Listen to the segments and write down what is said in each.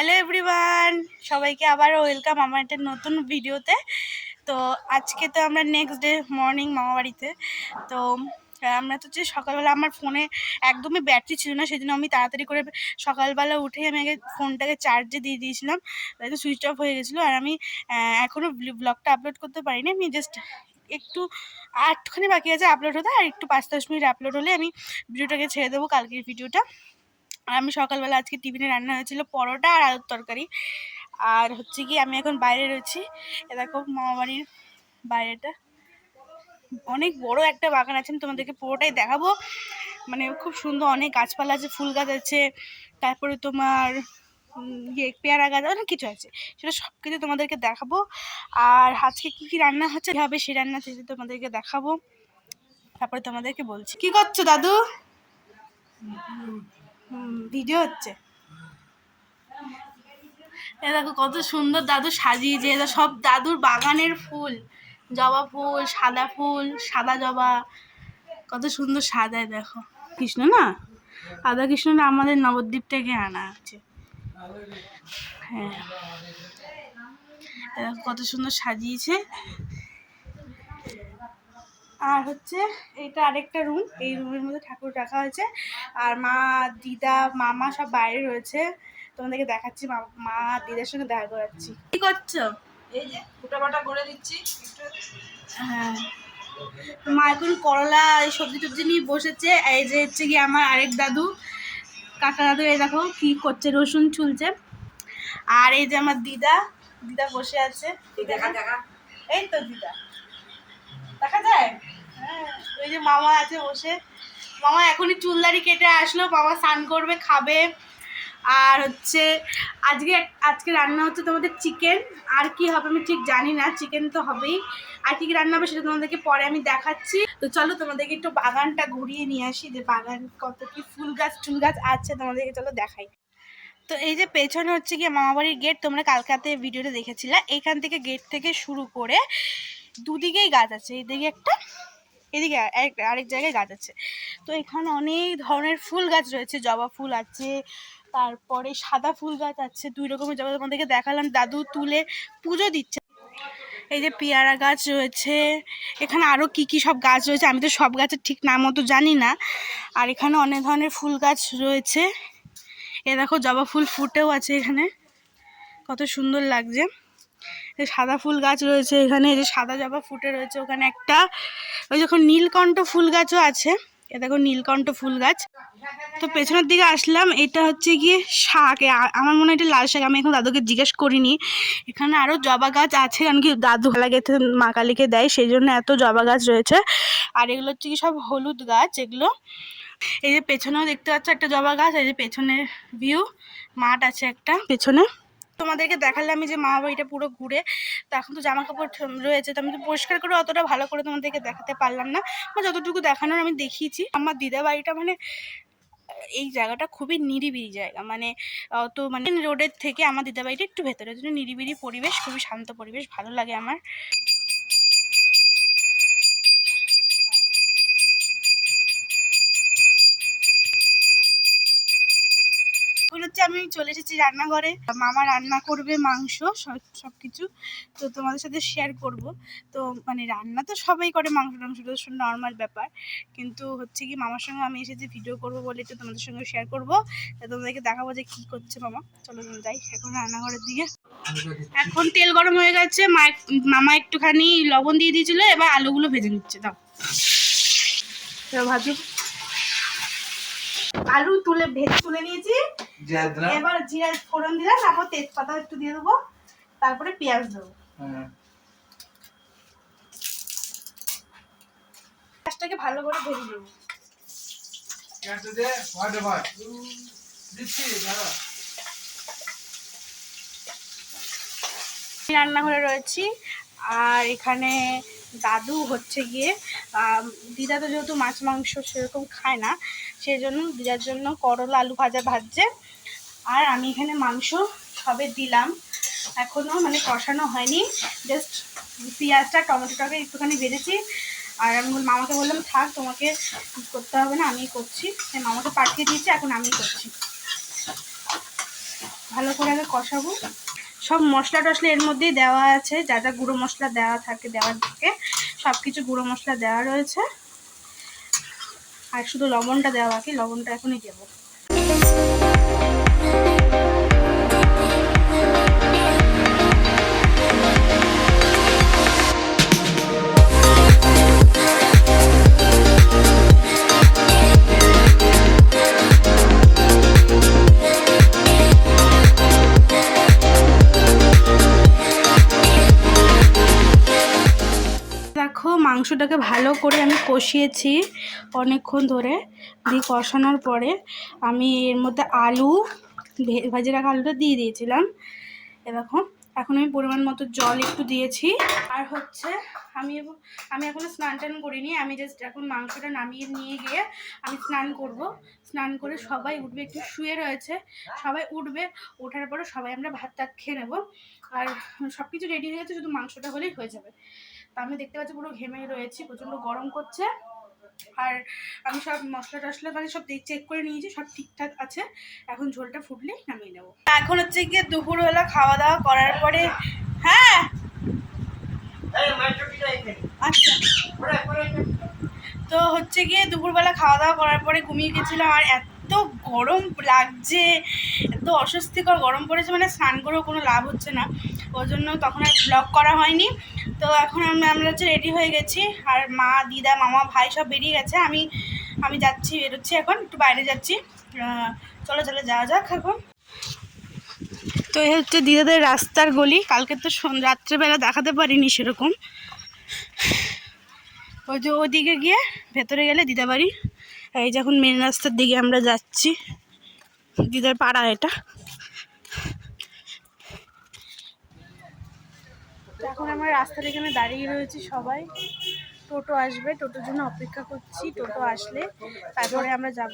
Hello everyone, সবাইকে আবার welcome আমার একটা নতুন ভিডিওতে। তো আজকে তো আমরা নেক্সট ডে মর্নিং মামা বাড়িতে। তো আমরা তো যে সকালবেলা আমার ফোনে একদমই ব্যাটারি ছিল না, সেই জন্য আমি তাড়াতাড়ি করে সকালবেলা উঠেই আমি আগে ফোনটাকে চার্জে দিয়ে দিয়েছিলাম, তাই সুইচ অফ হয়ে গেছিলো। আর আমি এখনও ব্লগটা আপলোড করতে পারিনি, আমি জাস্ট একটু আটখানি বাকি আছে আপলোড হতে, আর একটু 5-10 মিনিট আপলোড হলে আমি ভিডিওটাকে ছেড়ে দেবো, কালকের ভিডিওটা। আর আমি সকালবেলা আজকে টিফিনে রান্না হয়েছিল পরোটা আর আলুর তরকারি। আর হচ্ছে কি আমি এখন বাইরে রয়েছি, এ দেখো মামাবাড়ির বাইরেটা অনেক বড় একটা বাগান আছে, আমি তোমাদেরকে পুরোটাই দেখাবো। মানে খুব সুন্দর, অনেক গাছপালা আছে, ফুল গাছ আছে, তারপরে তোমার পেয়ারা গাছ, অনেক কিছু আছে, সেটা সব কিছু তোমাদেরকে দেখাবো। আর আজকে কি কি রান্না হচ্ছে হবে সেই রান্না থেকে তোমাদেরকে দেখাবো, তারপরে তোমাদেরকে বলছি। কি করছো দাদু? ভিডিও হচ্ছে। এ দেখো কত সুন্দর দাদু সাজিয়েছে, এটা সব দাদুর বাগানের ফুল, জবা ফুল, সাদা জবা, কত সুন্দর সাজায় দেখো। কৃষ্ণ না, রাধা কৃষ্ণটা আমাদের নবদ্বীপ থেকে আনা আছে। হ্যাঁ, কত সুন্দর সাজিয়েছে। আর হচ্ছে এটা আরেকটা রুম, এই রুমের মধ্যে ঠাকুর রাখা হয়েছে। আর মা, দিদা, মামা সব বাইরে রয়েছে, তোমাদেরকে দেখাচ্ছি। মা দিদার সঙ্গে দেখা করাচ্ছি। কি করছো? এই যে ফুটাবাটা করে দিচ্ছি। হ্যাঁ, মা এখন করলা এই সবজি টবজি নিয়ে বসেছে। এই যে হচ্ছে কি আমার আরেক দাদু, কাকা দাদু, এই দেখো কি করছে, রসুন ছুলছে। আর এই যে আমার দিদা বসে আছে। এই তো দিদা দেখা যায়। হ্যাঁ, ওই যে মামা আছে বসে। মামা এখনই চুলদারি কেটে আসলো, মামা স্নান করবে, খাবে। আর হচ্ছে আজকে রান্না হচ্ছে তোমাদের চিকেন। আর কি হবে আমি ঠিক জানি না, চিকেন তো হবেই। আর কি রান্না হবে সেটা তোমাদেরকে পরে আমি দেখাচ্ছি। তো চলো তোমাদেরকে একটু বাগানটা ঘুরিয়ে নিয়ে আসি, যে বাগান কত কি ফুল গাছ টুল গাছ আছে, তোমাদেরকে চলো দেখাই। তো এই যে পেছনে হচ্ছে গিয়ে মামাবাড়ির গেট, তোমরা কালকাতে ভিডিওটা দেখেছিলে। এইখান থেকে গেট থেকে শুরু করে দুদিকেই গাছ আছে, এইদিকে একটা, এদিকে আরেক জায়গায় গাছ আছে। তো এখানে অনেক ধরনের ফুল গাছ রয়েছে, জবা ফুল আছে, তারপরে সাদা ফুল গাছ আছে, 2 রকমের জবা তোমাদেরকে দেখালাম, দাদু তুলে পুজো দিচ্ছে। এই যে পেয়ারা গাছ রয়েছে, এখানে আরও কি কি সব গাছ রয়েছে, আমি তো সব গাছের ঠিক নাম মতো জানি না। আর এখানে অনেক ধরনের ফুল গাছ রয়েছে। এ দেখো জবা ফুল ফুটেও আছে এখানে, কত সুন্দর লাগছে। সাদা ফুল গাছ রয়েছে এখানে, এই যে সাদা জবা ফুটে রয়েছে ওখানে একটা। ওই যখন নীলকণ্ঠ ফুল গাছও আছে, এ দেখো নীলকণ্ঠ ফুল গাছ। তো পেছনের দিকে আসলাম, এটা হচ্ছে গিয়ে শাক, আমার মনে হয় এটা লাল শাক, আমি এখন দাদুকে জিজ্ঞেস করিনি। এখানে আরও জবা গাছ আছে, কারণ কি দাদু ভালা গেছে মা কালীকে দেয়, সেই জন্য এত জবা গাছ রয়েছে। আর এগুলো হচ্ছে কি সব হলুদ গাছ এগুলো। এই যে পেছনেও দেখতে পাচ্ছ একটা জবা গাছ, এই যে পেছনের ভিউ, মাঠ আছে একটা পেছনে। তোমাদেরকে দেখালাম আমি যে মা বাড়িটা পুরো ঘুরে। তো এখন তো জামা কাপড় রয়েছে, তো আমি তো পরিষ্কার করে অতটা ভালো করে তোমাদেরকে দেখাতে পারলাম না, বা যতটুকু দেখানোর আমি দেখিয়েছি। আমার দিদা বাড়িটা মানে এই জায়গাটা খুবই নিরিবিলি জায়গা, মানে তো মানে রোডের থেকে আমার দিদা বাড়িটা একটু ভেতরে, জন্য নিরিবিলি পরিবেশ, খুবই শান্ত পরিবেশ, ভালো লাগে আমার। হচ্ছে আমি চলে এসেছি রান্নাঘরে, মামা রান্না করবে মাংস সব কিছু, তো তোমাদের সাথে শেয়ার করব। তো মানে রান্না তো সবাই করে, মাংস টাংসটা নর্মাল ব্যাপার, কিন্তু হচ্ছে কি মামার সঙ্গে আমি এসেছি ভিডিও করব বলে একটু তোমাদের সঙ্গে শেয়ার করবো, তোমাদেরকে দেখাবো যে কী করছে মামা। চলো যাই এখন রান্নাঘরের দিকে। এখন তেল গরম হয়ে গেছে, মামা একটুখানি লবণ দিয়ে দিয়েছিল, এবার আলুগুলো ভেজে নিচ্ছে। দাও ভাজু, আলু ভেজে তুলে নিয়েছি, এবার জিরা ফোড়ন দিলাম, তারপর তেজপাতা একটু দিয়ে দেবো, তারপরে পেঁয়াজ দেবো। পেঁয়াজটাকে ভালো করে ভেজে দেবো। রান্নাঘরে রয়েছি, আর এখানে দাদু হচ্ছে গিয়ে দিদা তো যেহেতু মাছ মাংস সেরকম খায় না, সেই জন্য দিদার জন্য করলা আলু ভাজা ভাজছে। আর আমি এখানে মাংস সবে দিলাম, এখনও মানে কষানো হয়নি, জাস্ট পেঁয়াজটা টমেটোটাকে একটুখানি ভেজেছি। আর আমি মামাকে বললাম থাক, তোমাকে করতে হবে না, আমিই করছি। মামাকে পাঠিয়ে দিয়েছি, এখন আমিই করছি। ভালো করে আগে কষাবো। সব মশলা টশলা এর মধ্যেই দেওয়া আছে, যা যা গুঁড়ো মশলা দেওয়ার থাকে সব কিছু গুঁড়ো মশলা দেওয়া রয়েছে। আর শুধু লবণটা দেওয়া বাকি, লবণটা এখনই দেবো। দেখো মাংসটাকে ভালো করে আমি কষিয়েছি অনেকক্ষণ ধরে। দিয়ে কষানোর পরে আমি এর মধ্যে আলু ভাজি রাখা আলুটা দিয়ে দিয়েছিলাম। দেখো এখন আমি পরিমাণ মতো জল একটু দিয়েছি। আর হচ্ছে আমি এখনো স্নান টান করিনি, আমি জাস্ট এখন মাংসটা নামিয়ে নিয়ে গিয়ে আমি স্নান করব। স্নান করে সবাই উঠবে, একটু শুয়ে রয়েছে, সবাই উঠবে। ওঠার পরে সবাই আমরা ভাত টাত খেয়ে নেবো। আর সব কিছু রেডি হয়ে গেছে, শুধু মাংসটা হলেই হয়ে যাবে। তা আমি দেখতে পাচ্ছি পুরো ঘেমে রয়েছি, প্রচণ্ড গরম করছে। আর আমি সব মশলা টশলা মানে সব চেক করে নিয়েছি, সব ঠিকঠাক আছে। এখন ঝোলটা ফুটলেই নামিয়ে নেবো। এখন হচ্ছে গিয়ে দুপুরবেলা খাওয়া দাওয়া করার পরে, হ্যাঁ আচ্ছা, তো হচ্ছে গিয়ে দুপুরবেলা খাওয়া দাওয়া করার পরে ঘুমিয়ে গেছিলাম। আর এত গরম লাগছে, এত অস্বস্তিকর গরম পড়েছে, মানে স্নান করেও কোনো লাভ হচ্ছে না। ওই জন্য তখন আর ব্লগ করা হয়নি। তো এখন আমরা হচ্ছে রেডি হয়ে গেছি। আর মা, দিদা, মামা, ভাই সব বেরিয়ে গেছে। আমি যাচ্ছি, বেরোচ্ছি, এখন একটু বাইরে যাচ্ছি। চলো যাওয়া যাক এখন। তো এই হচ্ছে দিদাদের রাস্তার গলি। কালকে তো রাত্রেবেলা দেখাতে পারিনি সেরকম। ওই যে ওদিকে গিয়ে ভেতরে গেলে দিদা বাড়ি। এই যে এখন মেন রাস্তার দিকে আমরা যাচ্ছি, দিদার পাড়া এটা। এখন আমরা রাস্তার এখানে দাঁড়িয়ে রয়েছি সবাই। টোটো আসবে, টোটোর জন্য অপেক্ষা করছি। টোটো আসলে তারপরে আমরা যাব।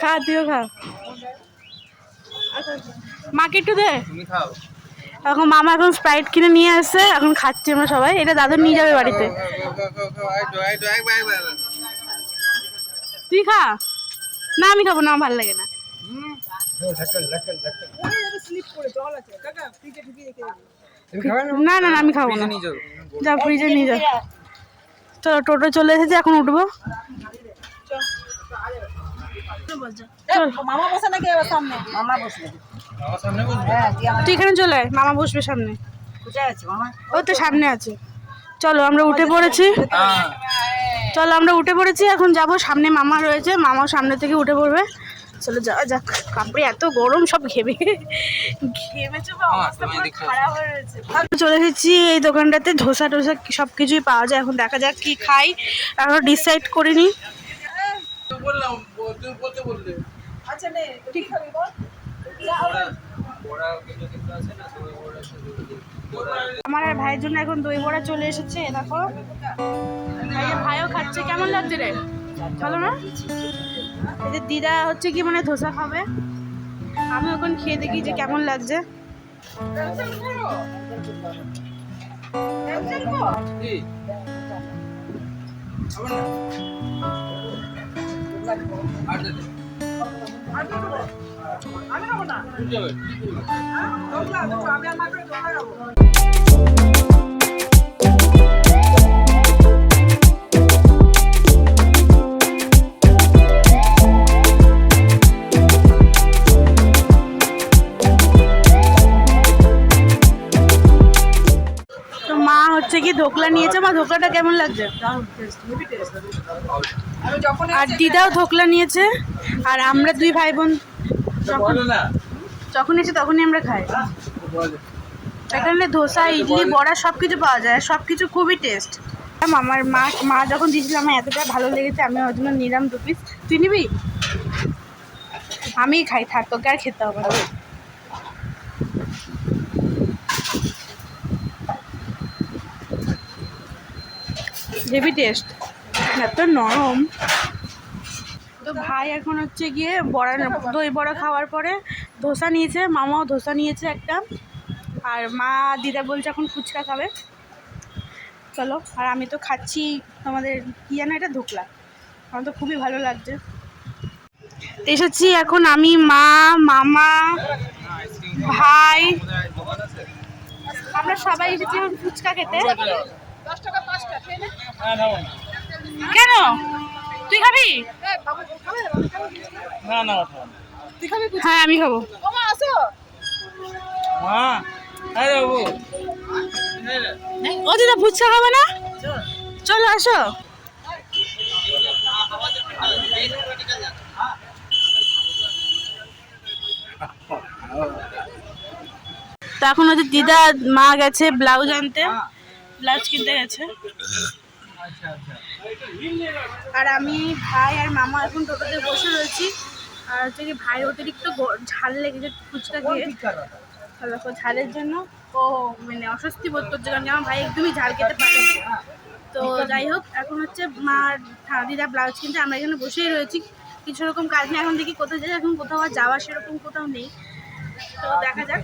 খা, তুইও খা। মাকে একটু দে। এখন মামা এখন স্প্রাইট কিনে নিয়ে আসছে, এখন খাচ্ছি আমরা সবাই। এটা দাদু নিয়ে যাবে বাড়িতে। তুই খা। না আমি খাবো না, আমার ভালো লাগে না। না না আমি খাবো না, যা ফ্রিজে নিয়ে যা। চলো টোটো চলে এসেছে, এখন উঠবো। তুই এখানে চলে আয়, মামা বসবে সামনে। ও তো সামনে আছে। চলো আমরা উঠে পড়েছি। এখন যাব সামনে, মামা রয়েছে, মামাও সামনে থেকে উঠে পড়বে। চলো যাওয়া যাক। কাপড়ে এত গরম, সব ঘেমে অবস্থা পুরো খারাপ হয়ে রয়েছে। চলে এসেছি এই দোকানটাতে, ধোসা টোসা সব কিছুই পাওয়া যায়। এখন দেখা যাক কি খাই, এখনো ডিসাইড করিনি। আমার আর ভাইয়ের জন্য এখন দই বড়া চলে এসেছে। দেখো ভাইও খাচ্ছে। কেমন লাগছে রে? ভালো না? এই যে দিদা হচ্ছে কি মানে ধোসা খাবে, আমি এখন খেয়ে দেখি যে কেমন লাগছে। কি ধোকলা নিয়েছে, মা ধোকলাটা কেমন লাগছে? আর দিদাও ধোকলা নিয়েছে। আর আমরা দুই ভাই বোন যখন এসে তখনই আমরা খাই। এখানে ধোসা, ইডলি, বড়া সব কিছু পাওয়া যায়, সব কিছু খুবই টেস্ট। আমার মা যখন দিয়েছিল আমার এতটা ভালো লেগেছে, আমি ওই জন্য নিলাম 2 পিস। তুই নিবি? আমিই খাই, থাক, তোকে আর খেতে হবে না। হেভি টেস্ট, এত নরম। তো ভাই এখন হচ্ছে গিয়ে দই বড়া খাওয়ার পরে ধোসা নিয়েছে, মামাও ধোসা নিয়েছে একটা। আর মা, দিদা বলছে এখন ফুচকা খাবে। চলো। আর আমি তো খাচ্ছি আমাদের কি জানো এটা, ধোকলা। আমার তো খুবই ভালো লাগছে। এসেছি এখন আমি, মা, মামা, ভাই, আমরা সবাই এসেছি এখন ফুচকা খেতে। 10 টাকা 5টা খেয়ে নে। কেন তুই খাবি? বাবু খাবে? না তুই খাবি? হ্যাঁ আমি খাবো। ওমা আসো। মা আরে বাবু ও দিদা ফুচকা খাবে না? চলো আসো। তো এখন হচ্ছে দিদা মা গেছে ব্লাউজ আনতে, ব্লাউজ কিনতে গেছে। আর আমি ভাই আর মামা এখন টোটোতে বসে রয়েছি। আর হচ্ছে কি ভাই অতিরিক্ত ঝাল লেগেছে ফুচকা খেয়ে, ঝালের জন্য ও মানে অস্বস্তি বোধ করছে, কারণ কি আমার ভাই একদমই ঝাল খেতে পারে না। তো যাই হোক, এখন হচ্ছে মা দিদা ব্লাউজ কিনতে, আমরা এখানে বসেই রয়েছি। কিছু রকম কাজ নেই, এখন দেখি কোথাও যাই, এখন কোথাও আর যাওয়া সেরকম কোথাও নেই। তো দেখা যাক।